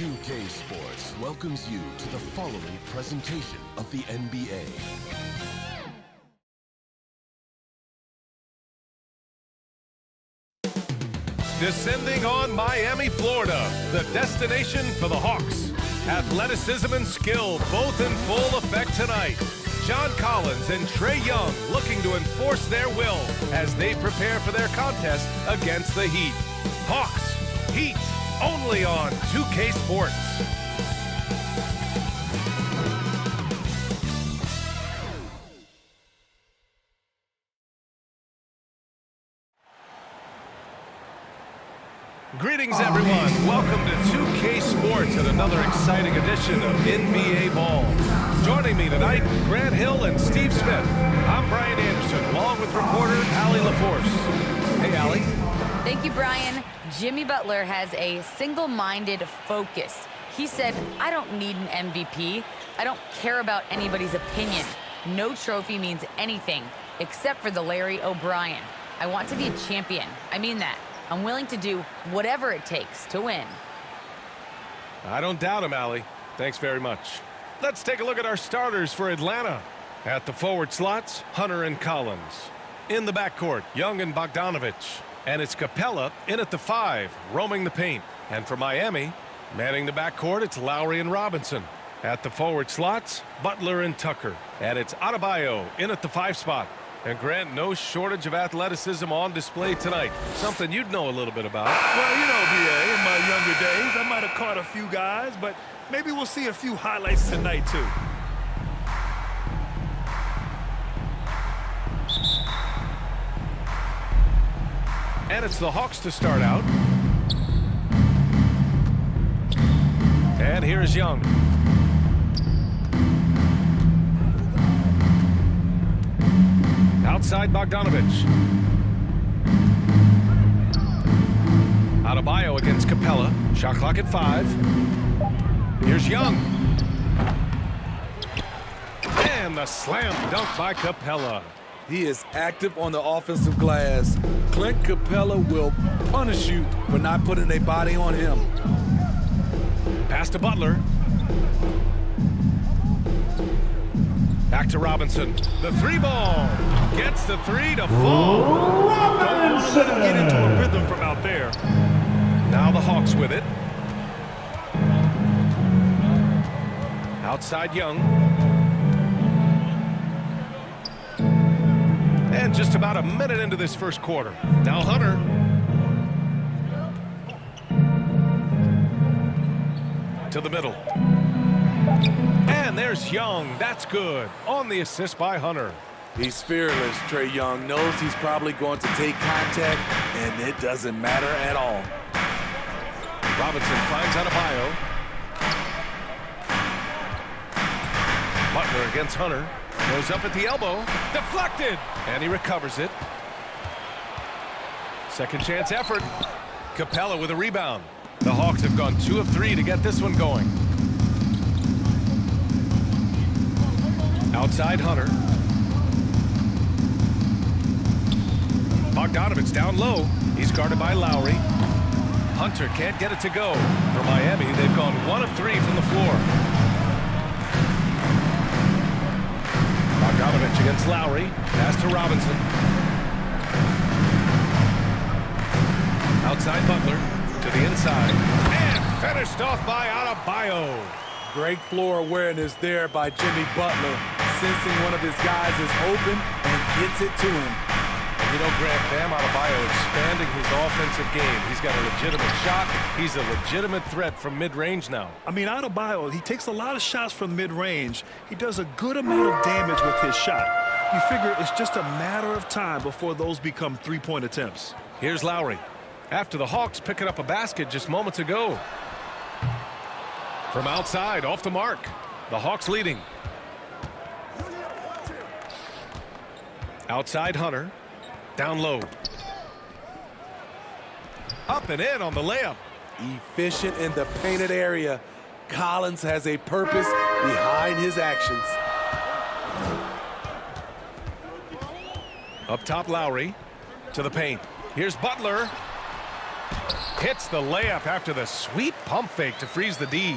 2K Sports welcomes you to the following presentation of the NBA. Descending on Miami, Florida, the destination for the Hawks. Athleticism and skill both in full effect tonight. John Collins and Trae Young looking to enforce their will as they prepare for their contest against the Heat. Hawks, Heat, only on 2K Sports. Greetings, everyone. Welcome to 2K Sports and another exciting edition of NBA Ball. Joining me tonight, Grant Hill and Steve Smith. I'm Brian Anderson, along with reporter Allie LaForce. Hey, Allie. Thank you, Brian. Jimmy Butler has a single-minded focus. He said, I don't need an MVP. I don't care about anybody's opinion. No trophy means anything except for the Larry O'Brien. I want to be a champion. I mean that. I'm willing to do whatever it takes to win. I don't doubt him, Allie. Thanks very much. Let's take a look at our starters for Atlanta. At the forward slots, Hunter and Collins. In the backcourt, Young and Bogdanovich. And it's Capella in at the 5, roaming the paint. And for Miami, manning the backcourt, it's Lowry and Robinson. At the forward slots, Butler and Tucker. And it's Adebayo in at the 5 spot. And Grant, no shortage of athleticism on display tonight. Something you'd know a little bit about. Well, you know, B.A., in my younger days, I might have caught a few guys, but maybe we'll see a few highlights tonight, too. And it's the Hawks to start out. And here's Young. Outside Bogdanovich. Adebayo against Capella. Shot clock at 5. Here's Young. And the slam dunk by Capella. He is active on the offensive glass. Clint Capella will punish you for not putting a body on him. Pass to Butler. Back to Robinson. The 3-ball. Gets the 3 to fall. Robinson! Don't let him get into a rhythm from out there. Now the Hawks with it. Outside Young. And just about a minute into this first quarter. Now Hunter. To the middle. And there's Young. That's good. On the assist by Hunter. He's fearless. Trae Young knows he's probably going to take contact, and it doesn't matter at all. Robinson finds Adebayo. Butler against Hunter. Goes up at the elbow. Deflected. And he recovers it. Second chance effort. Capella with a rebound. The Hawks have gone 2 of 3 to get this one going. Outside Hunter. Bogdanovich down low. He's guarded by Lowry. Hunter can't get it to go. For Miami, they've gone 1 of 3 from the floor. Bogdanovich against Lowry. Pass to Robinson. Outside Butler. To the inside. And finished off by Adebayo. Great floor awareness there by Jimmy Butler, sensing one of his guys is open and gets it to him. You know, Grant, Bam Adebayo expanding his offensive game. He's got a legitimate shot. He's a legitimate threat from mid-range now. I mean, Adebayo, he takes a lot of shots from mid-range. He does a good amount of damage with his shot. You figure it's just a matter of time before those become three-point attempts. Here's Lowry. After the Hawks picking up a basket just moments ago. From outside, off the mark. The Hawks leading. Outside Hunter. Down low. Up and in on the layup. Efficient in the painted area. Collins has a purpose behind his actions. Up top, Lowry. To the paint. Here's Butler. Hits the layup after the sweet pump fake to freeze the D.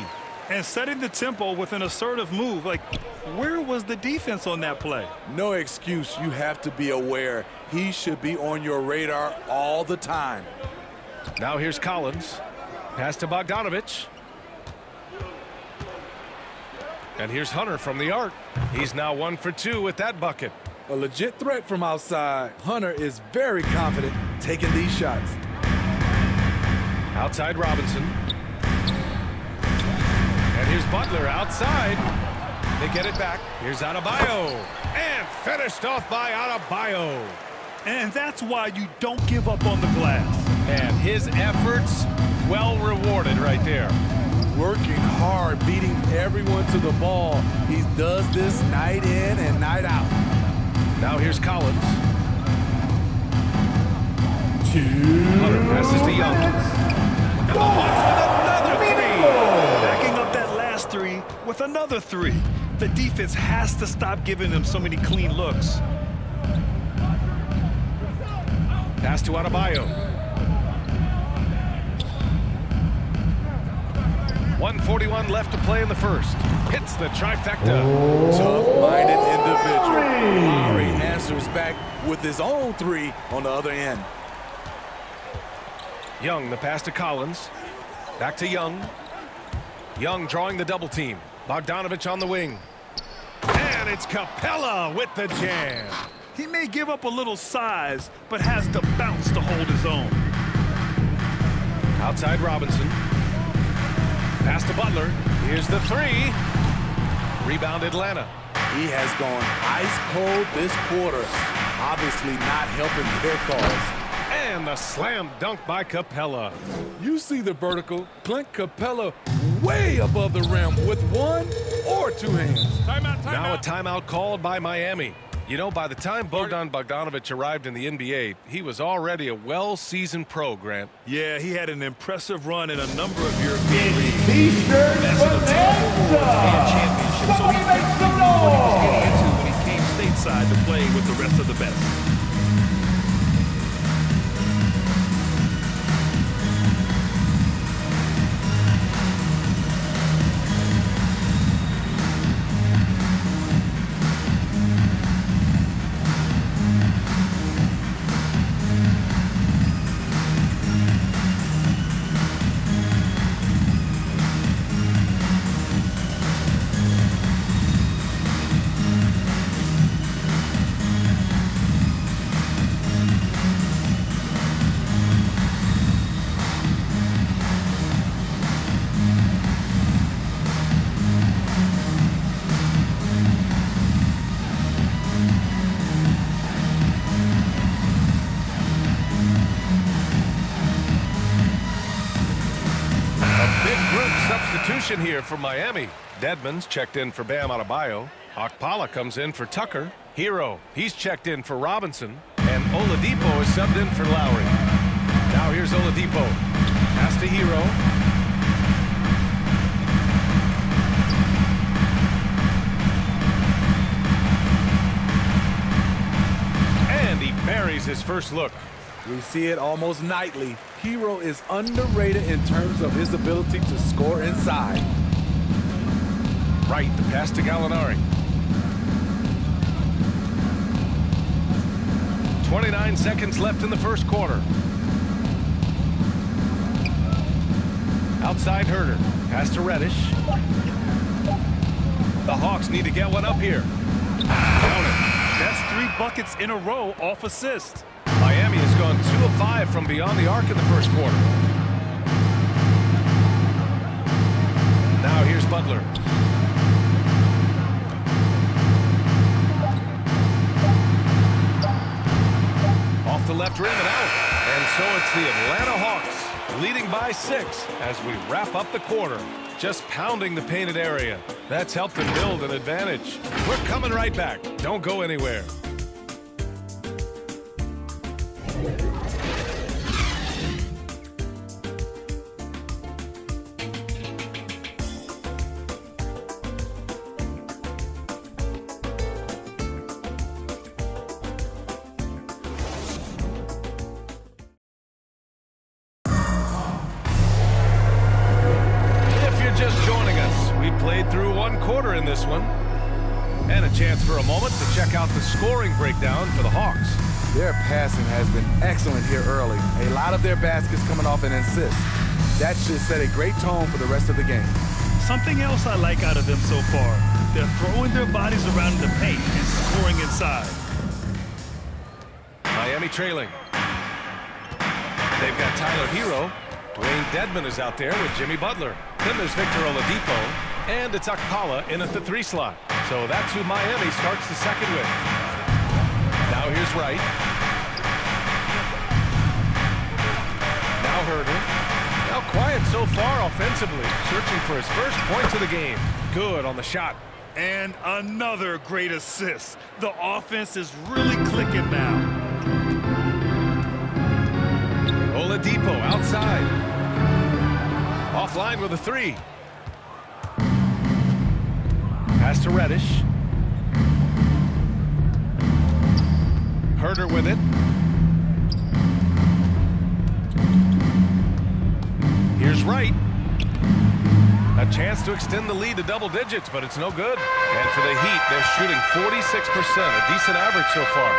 And setting the tempo with an assertive move. Like, where was the defense on that play? No excuse. You have to be aware. He should be on your radar all the time. Now here's Collins. Pass to Bogdanovich. And here's Hunter from the arc. He's now 1 for 2 with that bucket. A legit threat from outside. Hunter is very confident taking these shots. Outside Robinson. And here's Butler outside. They get it back. Here's Adebayo. And finished off by Adebayo. And that's why you don't give up on the glass. And his efforts well rewarded right there. Working hard, beating everyone to the ball. He does this night in and night out. Now here's Collins. Hunter passes to Young. And the Hawks with another three. Backing up that last three with another three. The defense has to stop giving them so many clean looks. Pass to Adebayo. 1:41 left to play in the first. Hits the trifecta. Tough-minded individual. Lowry answers back with his own three on the other end. Young, the pass to Collins. Back to Young. Young drawing the double team. Bogdanovich on the wing. And it's Capella with the jam. He may give up a little size, but has the bounce to hold his own. Outside Robinson. Pass to Butler. Here's the three. Rebound Atlanta. He has gone ice cold this quarter. Obviously not helping their cause. And the slam dunk by Capella. You see the vertical. Clint Capella way above the rim with one or two hands. Now a timeout called by Miami. You know, by the time Bogdan Bogdanovich arrived in the NBA, he was already a well-seasoned pro, Grant. Yeah, he had an impressive run in a number of European leagues. T-shirt bonanza. Somebody make some noise. When he came stateside to play with the rest of the best. Substitution here for Miami. Dedmon's checked in for Bam Adebayo. Okpala comes in for Tucker. Hero, he's checked in for Robinson. And Oladipo is subbed in for Lowry. Now here's Oladipo. Pass to Hero. And he buries his first look. We see it almost nightly. Hero is underrated in terms of his ability to score inside. Right, the pass to Gallinari. 29 seconds left in the first quarter. Outside Herter. Pass to Reddish. The Hawks need to get one up here. Count it. That's 3 buckets in a row off assist. Miami has gone 2 of 5 from beyond the arc in the first quarter. Now here's Butler. Off the left rim and out. And so it's the Atlanta Hawks leading by 6 as we wrap up the quarter. Just pounding the painted area. That's helped them build an advantage. We're coming right back. Don't go anywhere. in this one. And a chance for a moment to check out the scoring breakdown for the Hawks. Their passing has been excellent here early. A lot of their baskets coming off an assist. That should set a great tone for the rest of the game. Something else I like out of them so far. They're throwing their bodies around in the paint and scoring inside. Miami trailing. They've got Tyler Hero. Dwayne Dedmon is out there with Jimmy Butler. Then there's Victor Oladipo. And it's Okpala in at the 3 slot. So that's who Miami starts the second with. Now here's Wright. Now Herder. Now quiet so far offensively. Searching for his first points of the game. Good on the shot. And another great assist. The offense is really clicking now. Oladipo outside. Offline with a 3. Pass to Reddish. Herder with it. Here's Wright. A chance to extend the lead to double digits, but it's no good. And for the Heat, they're shooting 46%, a decent average so far.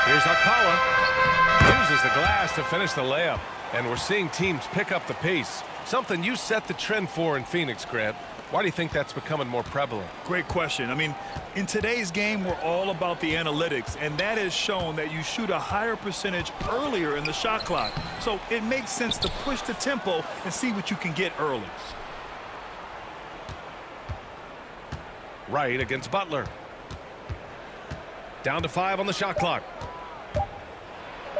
Here's Okpala. Uses the glass to finish the layup. And we're seeing teams pick up the pace. Something you set the trend for in Phoenix, Grant. Why do you think that's becoming more prevalent? Great question. I mean, in today's game, we're all about the analytics, and that has shown that you shoot a higher percentage earlier in the shot clock. So it makes sense to push the tempo and see what you can get early. Wright against Butler. Down to 5 on the shot clock.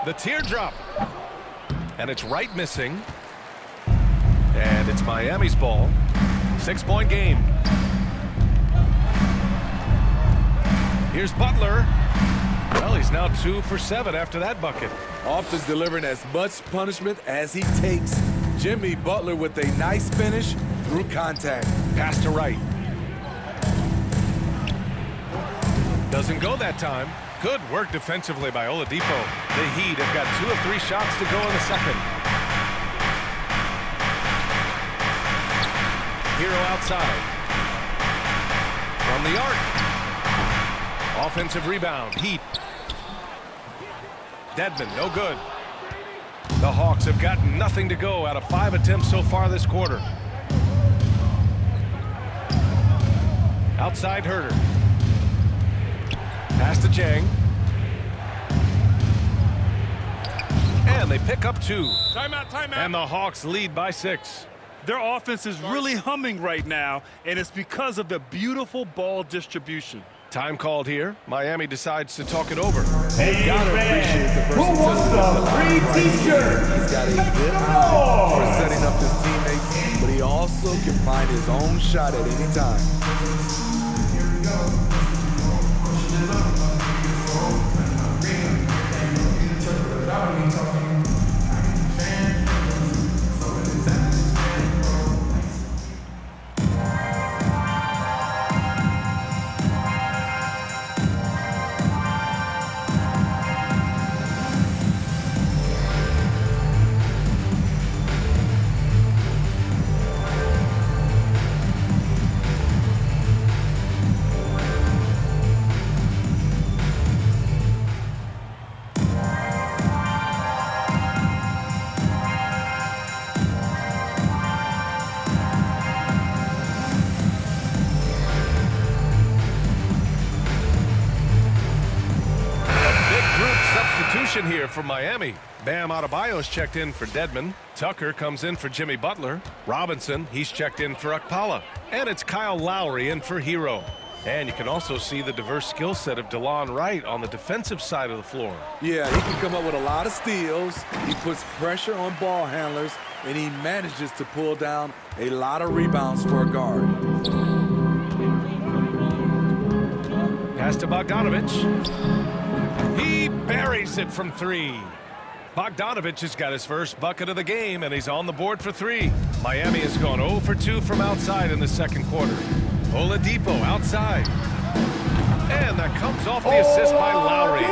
The teardrop. And it's Wright missing. And it's Miami's ball. 6-point game. Here's Butler. Well, he's now 2 for 7 after that bucket. Often delivering as much punishment as he takes. Jimmy Butler with a nice finish through contact. Pass to Wright. Doesn't go that time. Good work defensively by Oladipo. The Heat have got 2 of 3 shots to go in the second. Hero outside. From the arc. Offensive rebound. Heat. Dedmon, no good. The Hawks have got nothing to go out of 5 attempts so far this quarter. Outside Herder. Pass to Jang. And they pick up 2. Timeout, timeout. And the Hawks lead by 6. Their offense is really humming right now, and it's because of the beautiful ball distribution. Time called here. Miami decides to talk it over. Hey, Gotta appreciate the fans, who wants versatility. the free t-shirt? He's got a Make good some eye for noise. setting up his teammates, but he also can find his own shot at any time. Here for Miami. Bam Adebayo's checked in for Dedmon. Tucker comes in for Jimmy Butler. Robinson, he's checked in for Okpala. And it's Kyle Lowry in for Hero. And you can also see the diverse skill set of DeLon Wright on the defensive side of the floor. Yeah, he can come up with a lot of steals. He puts pressure on ball handlers, and he manages to pull down a lot of rebounds for a guard. Pass to Bogdanovich. He buries it from 3. Bogdanovich has got his first bucket of the game, and he's on the board for 3. Miami has gone 0 for 2 from outside in the second quarter. Oladipo outside. And that comes off the assist by Lowry.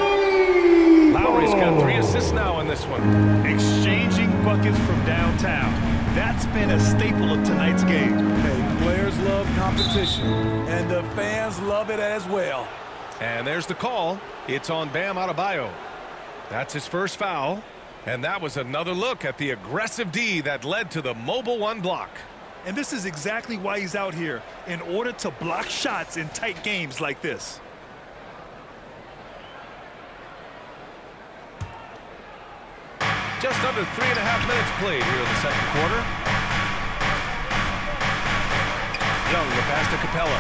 Lowry's got 3 assists now in this one. Exchanging buckets from downtown. That's been a staple of tonight's game. Hey, players love competition, and the fans love it as well. And there's the call. It's on Bam Adebayo. That's his first foul. And that was another look at the aggressive D that led to the mobile one block. And this is exactly why he's out here, in order to block shots in tight games like this. Just under 3.5 minutes played here in the second quarter. Young, the pass to Capella.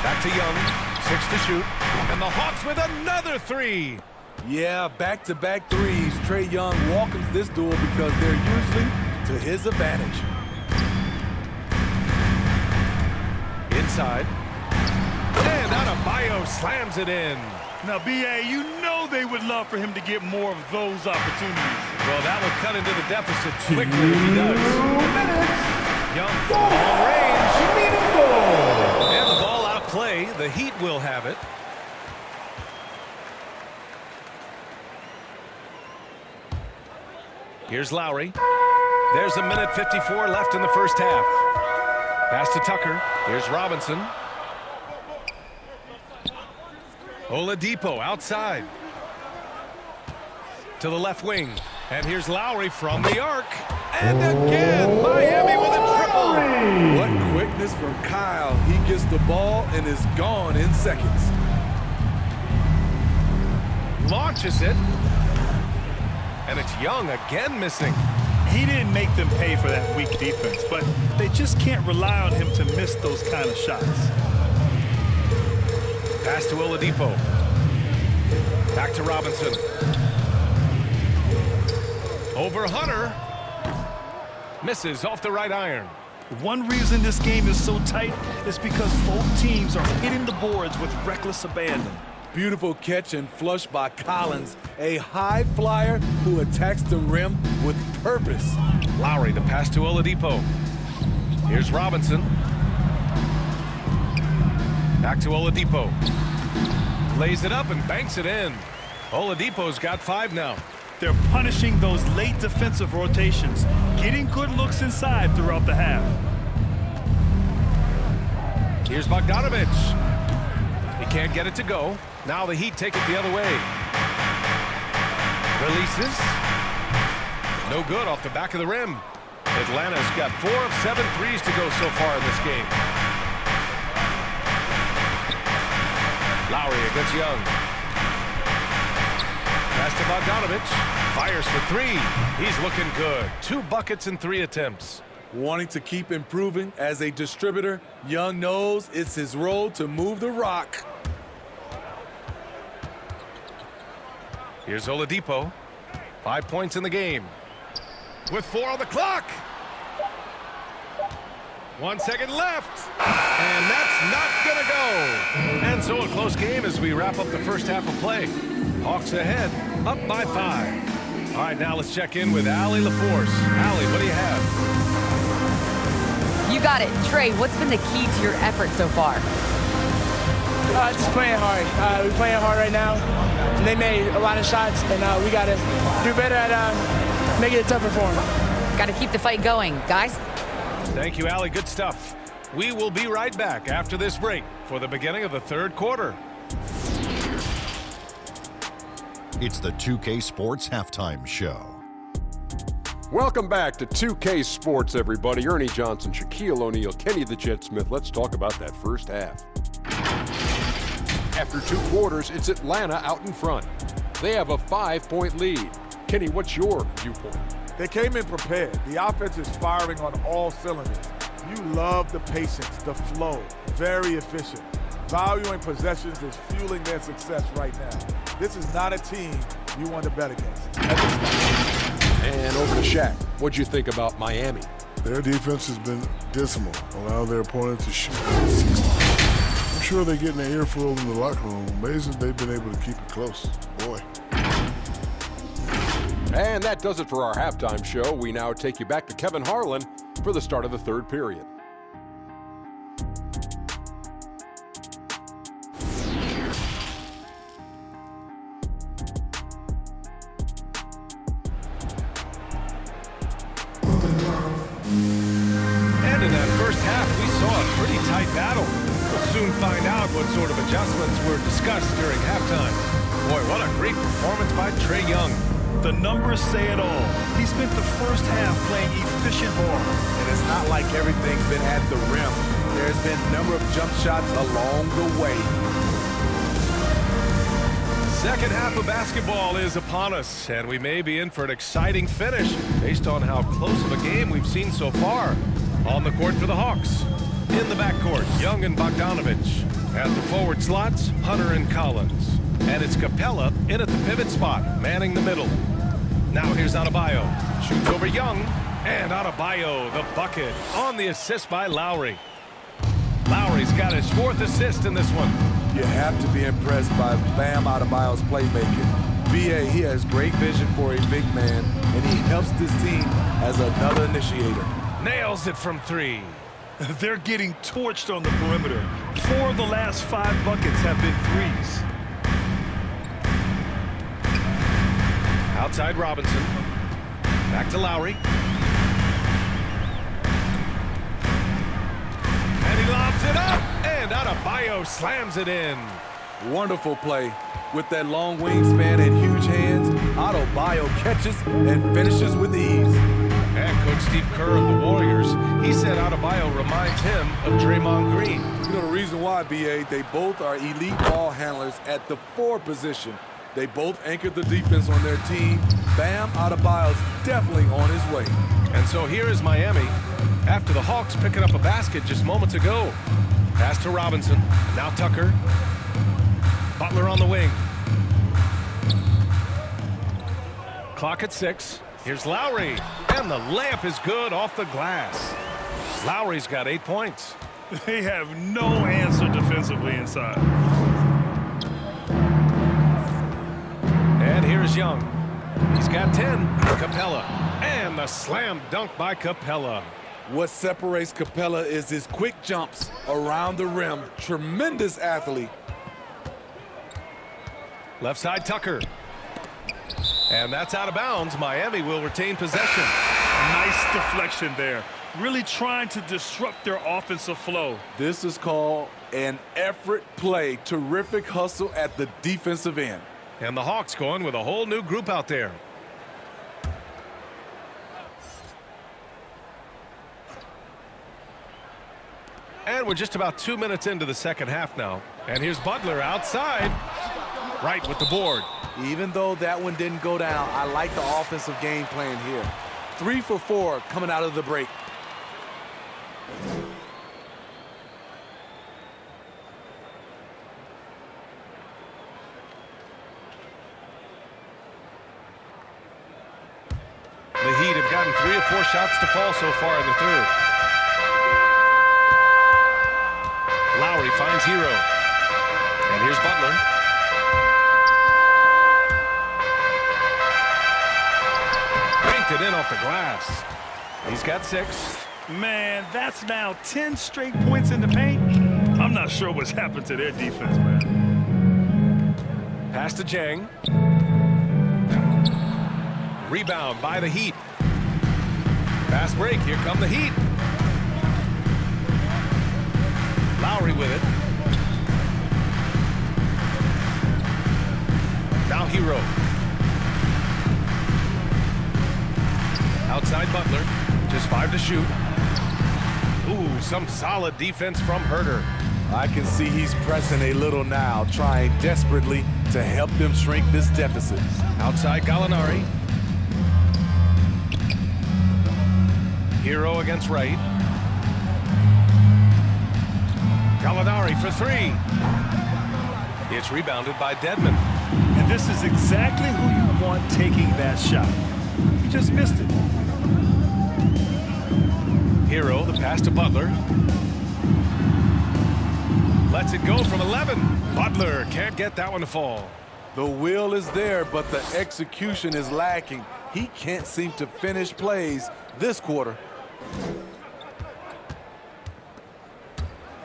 Back to Young, 6 to shoot. And the Hawks with another three. Yeah, back-to-back threes. Trae Young welcomes this duel because they're usually to his advantage. Inside. And Adebayo slams it in. Now, B.A., you know they would love for him to get more of those opportunities. Well, that would cut into the deficit quickly if he does. 2 minutes. Young from long range. Meaningful. And the ball out of play. The Heat will have it. Here's Lowry. There's a minute 54 left in the first half. Pass to Tucker. Here's Robinson. Oladipo outside. To the left wing. And here's Lowry from the arc. And again, Miami with a triple. What quickness from Kyle. He gets the ball and is gone in seconds. Launches it. And it's Young again missing. He didn't make them pay for that weak defense, but they just can't rely on him to miss those kind of shots. Pass to Oladipo. Back to Robinson. Over Hunter. Misses off the right iron. One reason this game is so tight is because both teams are hitting the boards with reckless abandon. Beautiful catch and flush by Collins, a high flyer who attacks the rim with purpose. Lowry to pass to Oladipo. Here's Robinson. Back to Oladipo. Lays it up and banks it in. Oladipo's got 5 now. They're punishing those late defensive rotations, getting good looks inside throughout the half. Here's Bogdanović. He can't get it to go. Now the Heat take it the other way. Releases. No good off the back of the rim. Atlanta's got 4 of 7 threes to go so far in this game. Lowry against Young. Pass to Bogdanović. Fires for 3. He's looking good. 2 buckets in 3 attempts. Wanting to keep improving as a distributor, Young knows it's his role to move the rock. Here's Oladipo. 5 points in the game. With 4 on the clock. 1 second left. And that's not going to go. And so a close game as we wrap up the first half of play. Hawks ahead, up by 5. All right, now let's check in with Allie LaForce. Allie, what do you have? You got it. Trae, what's been the key to your effort so far? Just playing hard. We're playing hard right now. And they made a lot of shots, and we got to do better at making it tougher for them. Got to keep the fight going, guys. Thank you, Allie. Good stuff. We will be right back after this break for the beginning of the third quarter. It's the 2K Sports Halftime Show. Welcome back to 2K Sports, everybody. Ernie Johnson, Shaquille O'Neal, Kenny the Jet Smith. Let's talk about that first half. After 2 quarters, it's Atlanta out in front. They have a 5-point lead. Kenny, what's your viewpoint? They came in prepared. The offense is firing on all cylinders. You love the patience, the flow. Very efficient. Valuing possessions is fueling their success right now. This is not a team you want to bet against. And over to Shaq. What'd you think about Miami? Their defense has been dismal, allow their opponent to shoot 60. I'm sure they're getting their earful in the locker room. Amazing they've been able to keep it close. Boy. And that does it for our halftime show. We now take you back to Kevin Harlan for the start of the third period. in that first half, we saw a pretty tight battle. We'll soon find out what sort of adjustments were discussed during halftime. Boy, what a great performance by Trae Young. The numbers say it all. He spent the first half playing efficient ball. And it's not like everything's been at the rim. There's been a number of jump shots along the way. Second half of basketball is upon us, and we may be in for an exciting finish based on how close of a game we've seen so far. On the court for the Hawks. In the backcourt, Young and Bogdanovich. At the forward slots, Hunter and Collins. And it's Capella in at the pivot spot, manning the middle. Now here's Adebayo. Shoots over Young, and Adebayo, the bucket, on the assist by Lowry. Lowry's got his 4th assist in this one. You have to be impressed by Bam Adebayo's playmaking. B.A., he has great vision for a big man, and he helps this team as another initiator. Nails it from 3. They're getting torched on the perimeter. 4 of the last 5 buckets have been threes. Outside Robinson. Back to Lowry. And he lobs it up. And Adebayo slams it in. Wonderful play. With that long wingspan and huge hands, Adebayo catches and finishes with ease. And Coach Steve Kerr of the Warriors, he said Adebayo reminds him of Draymond Green. You know the reason why, B.A., they both are elite ball handlers at the 4 position. They both anchored the defense on their team. Bam Adebayo's definitely on his way. And so here is Miami after the Hawks picking up a basket just moments ago. Pass to Robinson. Now Tucker. Butler on the wing. Clock at 6. Here's Lowry. And the layup is good off the glass. Lowry's got 8 points. They have no answer defensively inside. And here's Young. He's got 10. Capella. And the slam dunk by Capella. What separates Capella is his quick jumps around the rim. Tremendous athlete. Left side Tucker. And that's out of bounds. Miami will retain possession. Nice deflection there. Really trying to disrupt their offensive flow. This is called an effort play. Terrific hustle at the defensive end. And the Hawks going with a whole new group out there. And we're just about 2 minutes into the second half now. And here's Butler outside. Right with the board. Even though that one didn't go down, I like the offensive game plan here. 3 for 4 coming out of the break. The Heat have gotten 3 or 4 shots to fall so far in the third. Lowry finds Hero. And here's Butler. Banked it in off the glass. He's got 6. Man, that's now 10 straight points in the paint. I'm not sure what's happened to their defense, man. Pass to Jang. Rebound by the Heat. Fast break. Here come the Heat. Lowry with it. Now Hero. Outside Butler. Just 5 to shoot. Ooh, some solid defense from Herter. I can see he's pressing a little now, trying desperately to help them shrink this deficit. Outside Gallinari. Hero against Wright. Gallinari for 3. It's rebounded by Dedmon. And this is exactly who you want taking that shot. He just missed it. Hero, the pass to Butler. Lets it go from 11. Butler can't get that one to fall. The will is there, but the execution is lacking. He can't seem to finish plays this quarter.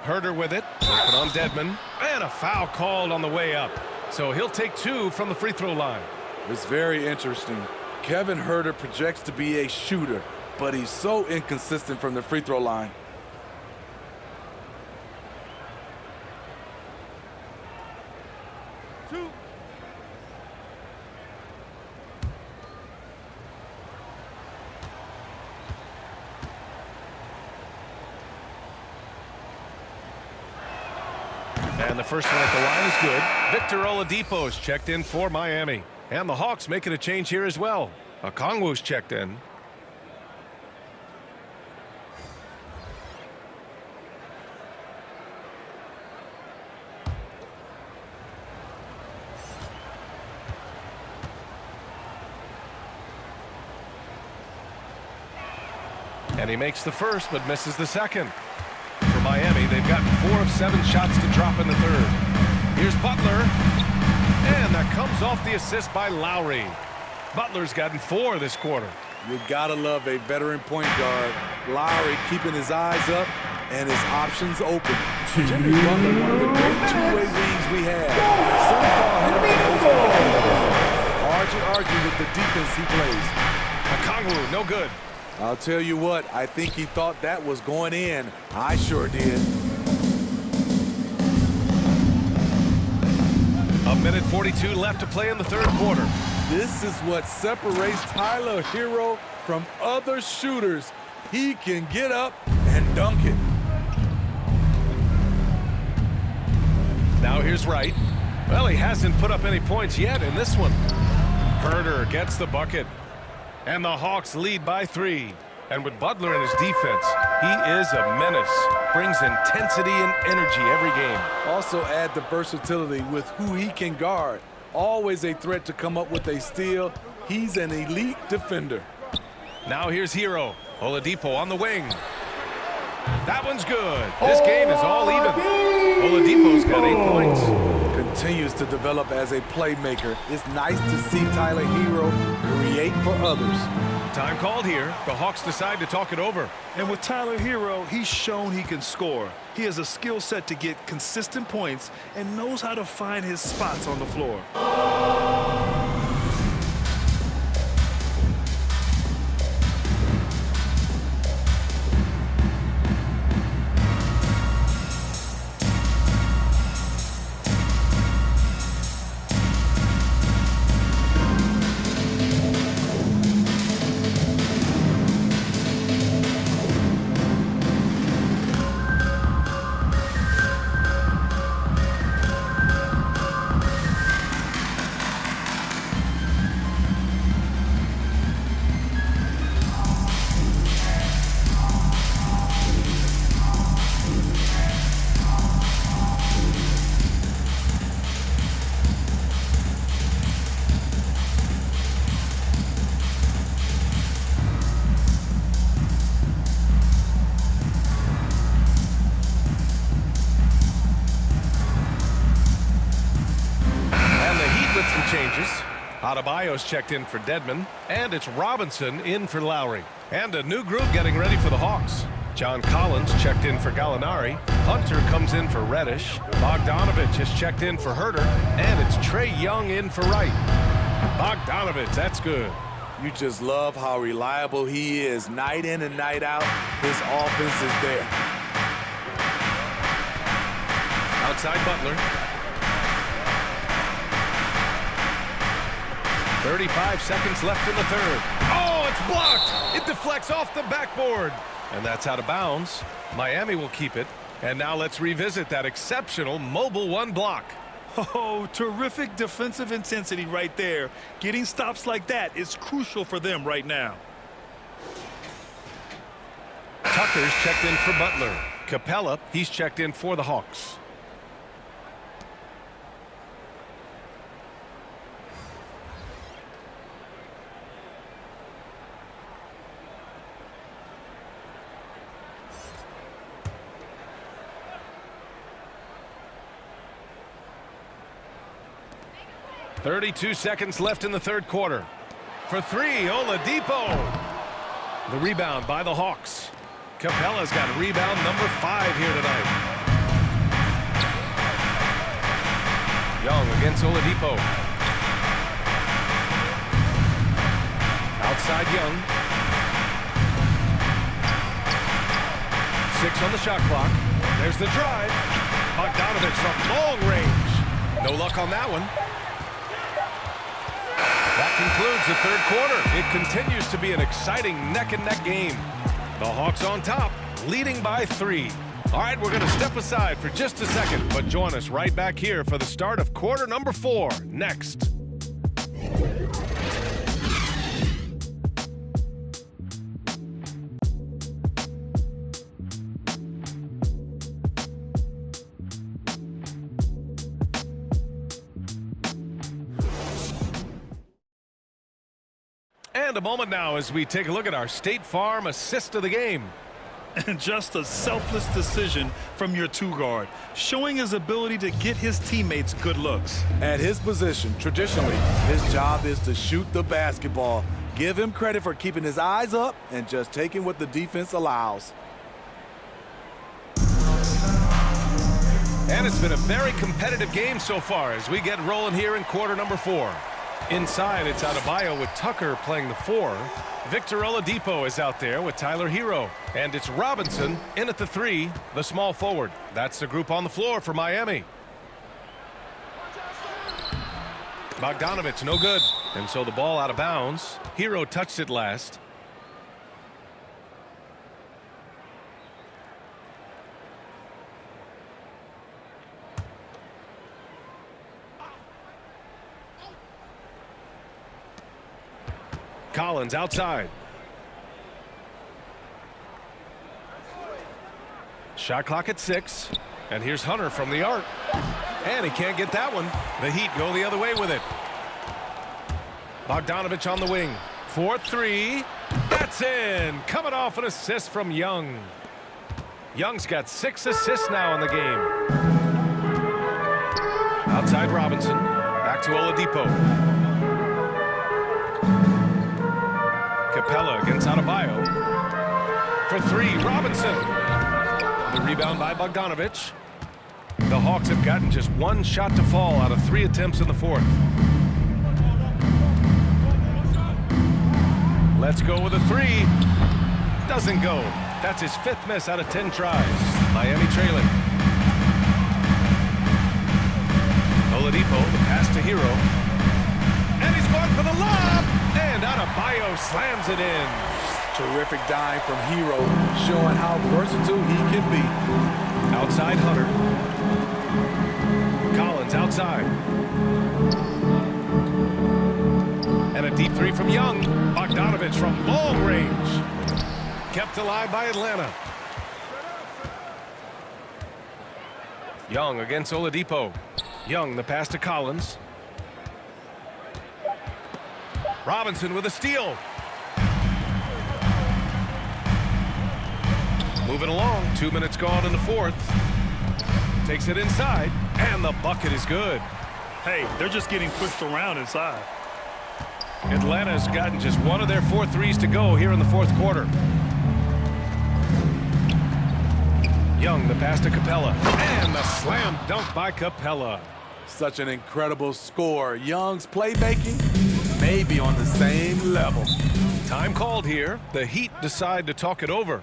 Herter with it. Working on Dedmon. And a foul called on the way up. So he'll take 2 from the free throw line. It's very interesting. Kevin Herter projects to be a shooter, but he's so inconsistent from the free throw line. And the first one at the line is good. Victor Oladipo's checked in for Miami. And the Hawks making a change here as well. Okongwu's checked in. And he makes the first, but misses the second. For Miami, they've gotten 4 of 7 shots to drop in the third. Here's Butler. And that comes off the assist by Lowry. Butler's gotten 4 this quarter. You gotta love a veteran point guard. Lowry keeping his eyes up and his options open. Jimmy Butler, one of the great two-way wings we have. Some call him the most valuable. Hard to argue with the defense he plays. Okongwu, no good. I'll tell you what, I think he thought that was going in. I sure did. A minute 42 left to play in the third quarter. This is what separates Tyler Hero from other shooters. He can get up and dunk it. Now here's Wright. Well, he hasn't put up any points yet in this one. Herter gets the bucket. And the Hawks lead by 3. And with Butler in his defense, he is a menace. Brings intensity and energy every game. Also add the versatility with who he can guard. Always a threat to come up with a steal. He's an elite defender. Now here's Hero. Oladipo on the wing. That one's good. This game is all even. Oladipo's got 8 points. Continues to develop as a playmaker. It's nice to see Tyler Hero create for others. Time called here. The Hawks decide to talk it over. And with Tyler Hero, he's shown he can score. He has a skill set to get consistent points and knows how to find his spots on the floor. Changes. Adebayo's checked in for Dedmon, and it's Robinson in for Lowry. And a new group getting ready for the Hawks. John Collins checked in for Gallinari. Hunter comes in for Reddish. Bogdanovich has checked in for Herter, and it's Trae Young in for Wright. Bogdanovich, that's good. You just love how reliable he is. Night in and night out, his offense is there. Outside Butler. 35 seconds left in the third. Oh, it's blocked. It deflects off the backboard. And that's out of bounds. Miami will keep it. And now let's revisit that exceptional Mobile One block. Oh, terrific defensive intensity right there. Getting stops like that is crucial for them right now. Tucker's checked in for Butler. Capella, he's checked in for the Hawks. .32 seconds left in the third quarter. For 3, Oladipo. The rebound by the Hawks. Capella's got rebound number 5 here tonight. Young against Oladipo. Outside Young. 6 on the shot clock. There's the drive. Bogdanovich from long range. No luck on that one. That concludes the third quarter. It continues to be an exciting neck-and-neck game. The Hawks on top, leading by 3. All right, we're going to step aside for just a second, but join us right back here for the start of quarter number 4 next. And a moment now as we take a look at our State Farm assist of the game. And just a selfless decision from your 2-guard, showing his ability to get his teammates good looks. At his position, traditionally, his job is to shoot the basketball. Give him credit for keeping his eyes up and just taking what the defense allows. And it's been a very competitive game so far as we get rolling here in quarter number 4. Inside, it's Adebayo with Tucker playing the 4. Victor Oladipo is out there with Tyler Hero. And it's Robinson in at the 3, the small forward. That's the group on the floor for Miami. Bogdanovich, no good. And so the ball out of bounds. Hero touched it last. Collins outside. Shot clock at 6. And here's Hunter from the arc. And he can't get that one. The Heat go the other way with it. Bogdanovich on the wing. 4-3. That's in. Coming off an assist from Young. Young's got 6 assists now in the game. Outside Robinson. Back to Oladipo. Capella against Adebayo. For 3, Robinson. The rebound by Bogdanovich. The Hawks have gotten just 1 shot to fall out of 3 attempts in the 4th. Let's go with a 3. Doesn't go. That's his 5th miss out of 10 tries. Miami trailing. Oladipo, the pass to Hero. And he's going for the lob. And Adebayo slams it in. Terrific dime from Hero, showing how versatile he can be. Outside Hunter. Collins outside. And a deep 3 from Young. Bogdanovich from long range. Kept alive by Atlanta. Young against Oladipo. Young, the pass to Collins. Robinson with a steal. Moving along, 2 minutes gone in the 4th. Takes it inside, and the bucket is good. Hey, they're just getting pushed around inside. Atlanta's gotten just 1 of their 4 threes to go here in the 4th quarter. Young, the pass to Capella, and the slam dunk by Capella. Such an incredible score. Young's playmaking may be on the same level. Time called here. The Heat decide to talk it over.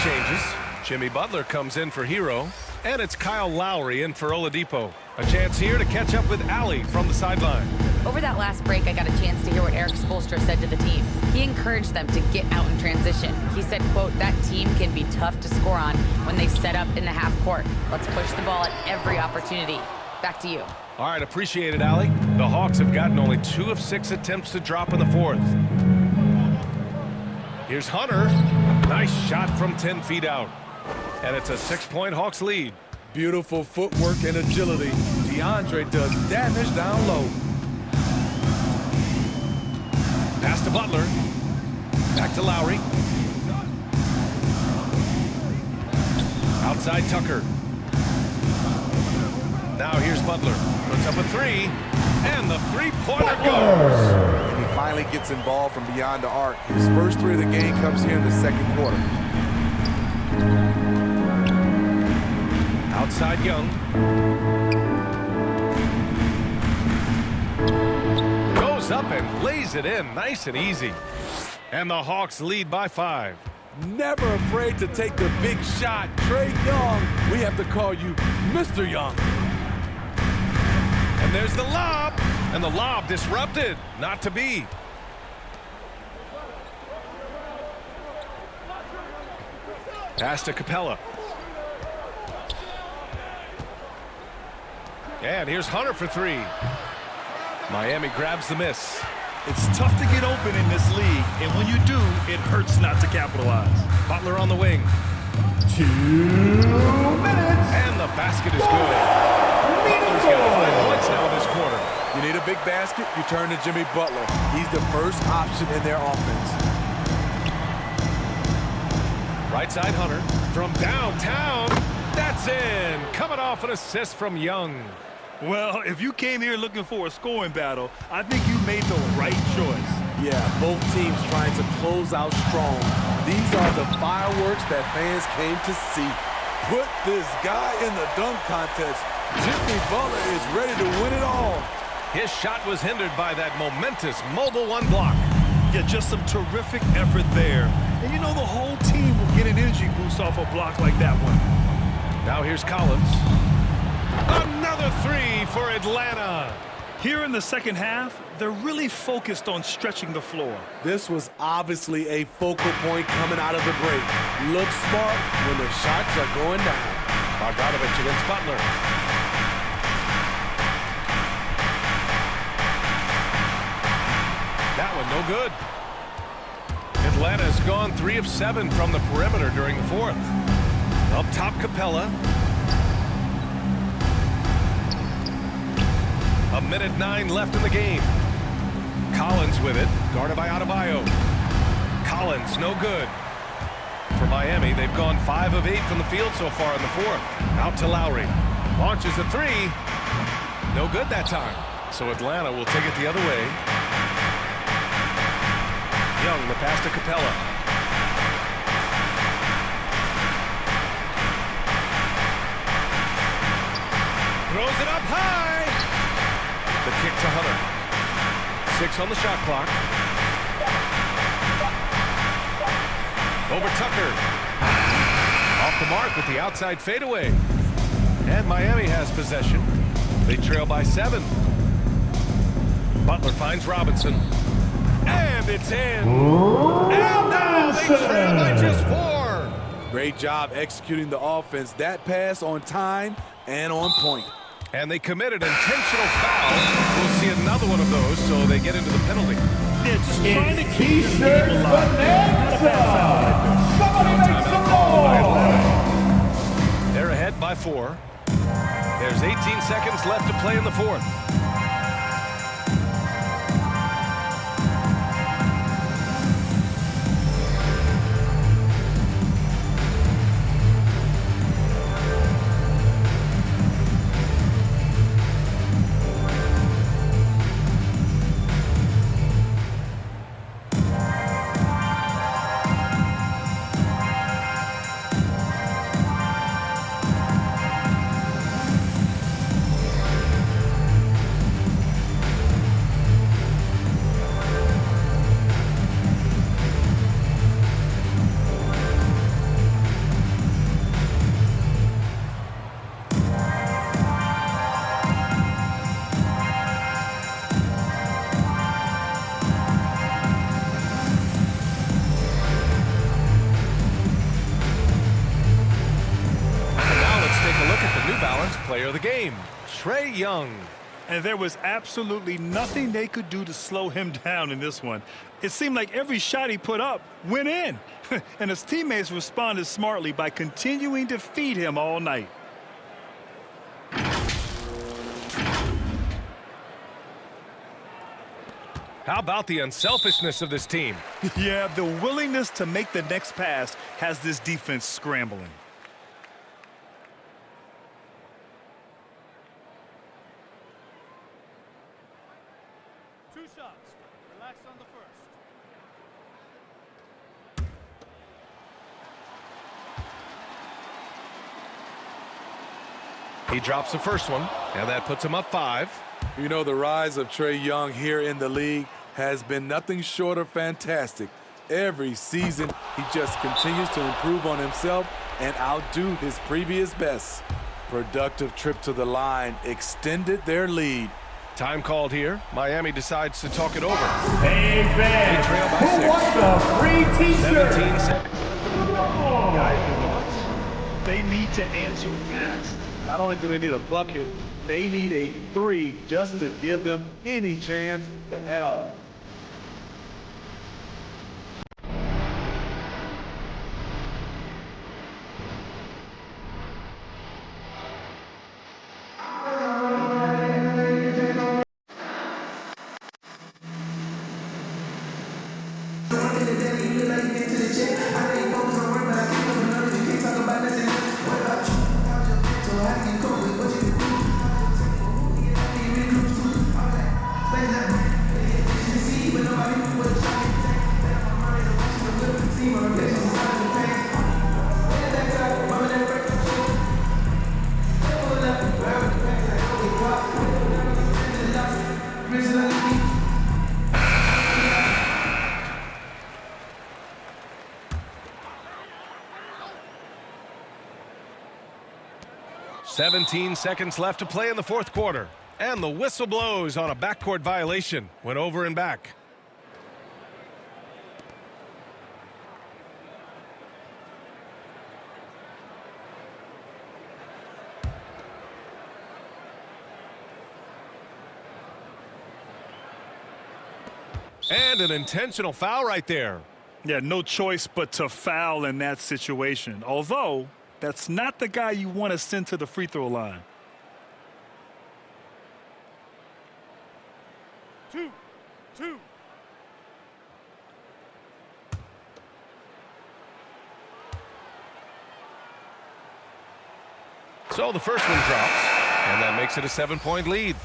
Changes. Jimmy Butler comes in for Hero, and it's Kyle Lowry in for Oladipo. A chance here to catch up with Allie from the sideline. Over that last break, I got a chance to hear what Eric Spoelstra said to the team. He encouraged them to get out in transition. He said, quote, that team can be tough to score on when they set up in the half court. Let's push the ball at every opportunity. Back to you. All right, appreciate it, Allie. The Hawks have gotten only 2 of 6 attempts to drop in the 4th. Here's Hunter. Nice shot from 10 feet out. And it's a 6-point Hawks lead. Beautiful footwork and agility. DeAndre does damage down low. Pass to Butler. Back to Lowry. Outside Tucker. Now here's Butler. Puts up a 3. And the three-pointer goes. And he finally gets involved from beyond the arc. His first 3 of the game comes here in the 2nd quarter. Outside Young. Goes up and lays it in nice and easy. And the Hawks lead by 5. Never afraid to take the big shot. Trae Young, we have to call you Mr. Young. And there's the lob. And the lob disrupted. Not to be. Pass to Capella. And here's Hunter for 3. Miami grabs the miss. It's tough to get open in this league, and when you do, it hurts not to capitalize. Butler on the wing. 2 minutes. And the basket is good. Butler's got 5 points now in this quarter. You need a big basket, you turn to Jimmy Butler. He's the first option in their offense. Right side Hunter from downtown. That's in. Coming off an assist from Young. Well, if you came here looking for a scoring battle, I think you made the right choice. Yeah, both teams trying to close out strong. These are the fireworks that fans came to see. Put this guy in the dunk contest. Jimmy Butler is ready to win it all. His shot was hindered by that momentous mobile 1 block. Yeah, just some terrific effort there. And you know the whole team will get an energy boost off a block like that one. Now here's Collins. Another 3 for Atlanta. Here in the 2nd half, they're really focused on stretching the floor. This was obviously a focal point coming out of the break. Look smart when the shots are going down. Bogdanovich against Butler. That one no good. Atlanta has gone 3 of 7 from the perimeter during the 4th. Up top, Capella. 1:09 left in the game. Collins with it, guarded by Adebayo. Collins, no good. For Miami, they've gone 5 of 8 from the field so far in the 4th. Out to Lowry. Launches a 3. No good that time. So Atlanta will take it the other way. Young, the pass to Capella. Throws it up high. The kick to Hunter. 6 on the shot clock. Over Tucker. Off the mark with the outside fadeaway. And Miami has possession. They trail by 7. Butler finds Robinson. And it's in. And now they trail by just 4. Great job executing the offense. That pass on time and on point. And they committed intentional foul. We'll see another one of those, so they get into the penalty. They're just trying to keep the game alive. Somebody makes the ball. They're ahead by 4. There's 18 seconds left to play in the 4th. Player of the game, Trae Young. And there was absolutely nothing they could do to slow him down in this one. It seemed like every shot he put up went in. And his teammates responded smartly by continuing to feed him all night. How about the unselfishness of this team? Yeah, the willingness to make the next pass has this defense scrambling. Two shots. Relax on the first. He drops the first one, and that puts him up 5. You know, the rise of Trae Young here in the league has been nothing short of fantastic. Every season, he just continues to improve on himself and outdo his previous best. Productive trip to the line extended their lead. Time called here. Miami decides to talk it over. Hey, fans, They trail by who 6. wants a free t-shirt? 17 seconds. They need to answer fast. Not only do they need a bucket, they need a 3 just to give them any chance at all. "17 seconds left to play in the fourth quarter. And the whistle blows on a backcourt violation. Went over and back. And an intentional foul right there. Yeah, no choice but to foul in that situation. Although, that's not the guy you want to send to the free throw line. 2-2. So the first one drops, and that makes it a 7-point lead.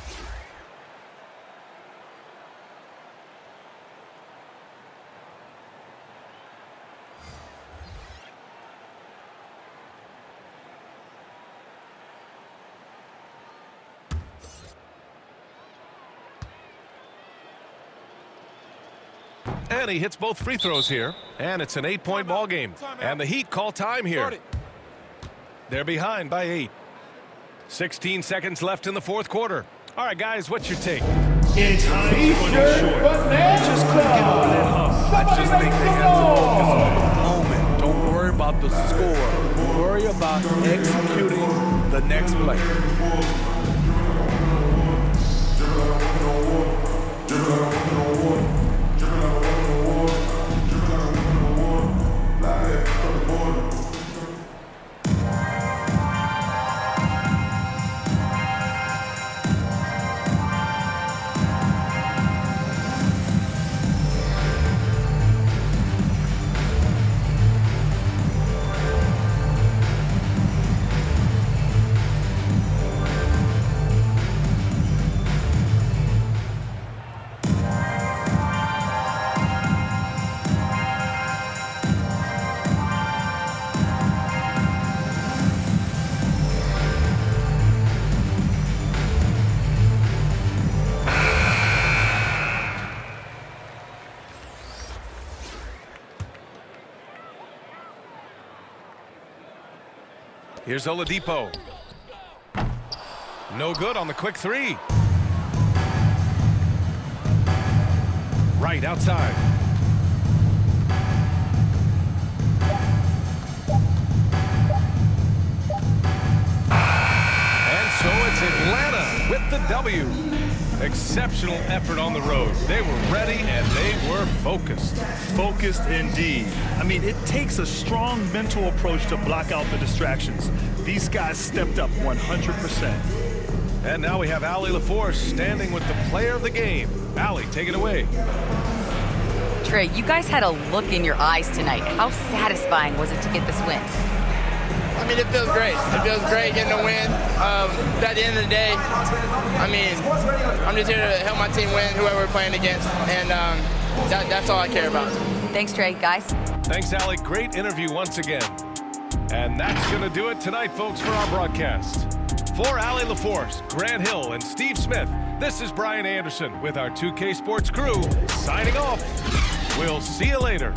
And he hits both free throws here, and it's an 8-point ball game. And the Heat call time here. They're behind by 8. 16 seconds left in the fourth quarter. All right, guys, what's your take? It's T-shirt bonanza. I just think they have to focus on the moment. Don't worry about the score. Worry about executing the next play. Here's Oladipo. No good on the quick 3. Right outside. And so it's Atlanta with the W. Exceptional effort on the road. They were ready and they were focused. Focused indeed. I mean, it takes a strong mental approach to block out the distractions. These guys stepped up 100%. And now we have Allie LaForce standing with the player of the game. Allie, take it away. Trey, you guys had a look in your eyes tonight. How satisfying was it to get this win? I mean, it feels great. It feels great getting a win. At the end of the day, I mean, I'm just here to help my team win, whoever we're playing against, and that's all I care about. Thanks, Trey. Guys? Thanks, Allie. Great interview once again. And that's going to do it tonight, folks, for our broadcast. For Allie LaForce, Grant Hill, and Steve Smith, this is Brian Anderson with our 2K Sports crew signing off. We'll see you later.